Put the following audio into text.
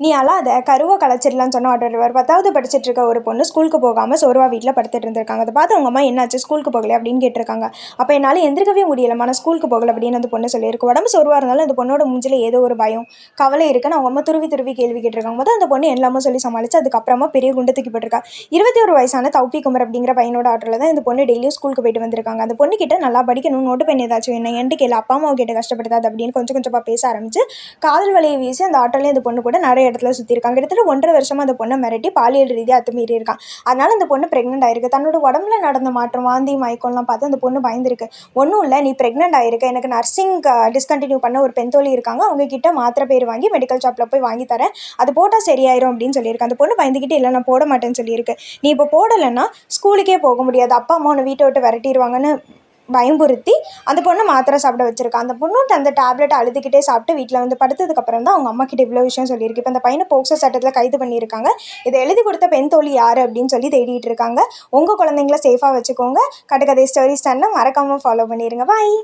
நீ அழாத கருவை கலைச்சிடலான்னு சொன்ன ஆட்டோ டிரைவர். 10வது படிச்சுட்டு இருக்க ஒரு பொண்ணு ஸ்கூலுக்கு போகாமல் சோர்வா வீட்டில் படுத்துட்டு இருந்திருக்காங்க. அதை பார்த்து அவங்க அம்மா என்னாச்சு ஸ்கூலுக்கு போகல அப்படின்னு கேட்டிருக்காங்க. அப்போ என்னால் எந்திரிக்கவே முடியலம்மா, நான் ஸ்கூலுக்கு போகல அப்படின்னு அந்த பொண்ணு சொல்லியிருக்கு. உடம்பு சோர்வாக இருந்தாலும் அந்த பொண்ணோட மூஞ்சில் ஏதோ ஒரு பயம் கவலை இருக்குன்னு அவங்க அம்மா துருவி துருவி கேள்வி கேட்டிருக்காங்க. போது அந்த பொண்ணு எல்லாமே சொல்லி சமாளிச்சு அதுக்கப்புறமா பெரிய குண்டு தூக்கி போட்டிருக்கா. 21 வயசான தௌஃபீக் உமர் அப்படிங்கிற பையனோட ஆட்டோவில் தான் இந்த பொண்ணு டெய்லியும் ஸ்கூலுக்கு போயிட்டு வந்திருக்காங்க. அந்த பொண்ணு கிட்ட நல்லா படிக்கணும், நோட்டு பெண் ஏதாச்சும் என்ன என்ட்டு கேள்வி, அப்பா அம்மாவை கேட்டு கஷ்டப்படுத்தாது அப்படின்னு கொஞ்சம் கொஞ்சமாக பேச ஆரம்பிச்சு காதல் வலையை வீசி அந்த ஆட்டோலேயே இந்த பொண்ணு கூட நிறைய இடத்துல சுற்றிருக்காங்க. கிட்டத்தட்ட 1.5 வருஷமாக அந்த பொண்ணை மிரட்டி பாலியல் ரீதியாக அத்துமீறி இருக்கான். அதனால அந்த பொண்ணு ப்ரெக்னென்ட் ஆயிருக்கு. தன்னோட உடம்புல நடந்த மாற்றம், வாந்தி மயக்கம்லாம் பார்த்து அந்த பொண்ணு பயந்துருக்கு. ஒன்றும் இல்லை, நீ ப்ரெக்னென்ட் ஆயிருக்கு, எனக்கு நர்சிங் டிஸ்கண்டினியூ பண்ண ஒரு பெண் தோழி இருக்காங்க, அவங்க கிட்ட மாத்திரை பேர் வாங்கி மெடிக்கல் ஷாப்பில் போய் வாங்கி தரேன், அது போட்டால் சரியாயிரும் அப்படின்னு சொல்லியிருக்கு. அந்த பொண்ணு பயந்துக்கிட்டு இல்லை நான் போட மாட்டேன்னு சொல்லியிருக்கு. நீ இப்போ போடலைன்னா ஸ்கூலுக்கே போக முடியாது, அப்பா அம்மா உன்னை வீட்டை விட்டு விரட்டிடுவாங்கன்னு பயம்புறுத்தி அந்த பொண்ணை மாத்திரை சாப்பிட வச்சிருக்கா. அந்த பொண்ணுட்டு அந்த டேப்லெட் அழுதுகிட்டே சாப்பிட்டு வீட்டில் வந்து படுத்ததுக்கப்புறம் தான் அவங்க அம்மா கிட்ட இவ்வளோ விஷயம் சொல்லியிருக்கு. இப்போ அந்த பையனை போக்சோ சட்டத்தில் கைது பண்ணியிருக்காங்க. இதை எழுதி கொடுத்த பெண் தோழி யார் அப்படின்னு சொல்லி தேடிட்டு இருக்காங்க. உங்கள் குழந்தைங்கள சேஃபாக வச்சுக்கோங்க. கட்டுக்கதை ஸ்டோரி சேனலை மறக்காமல் ஃபாலோ பண்ணிடுங்க. பாய்.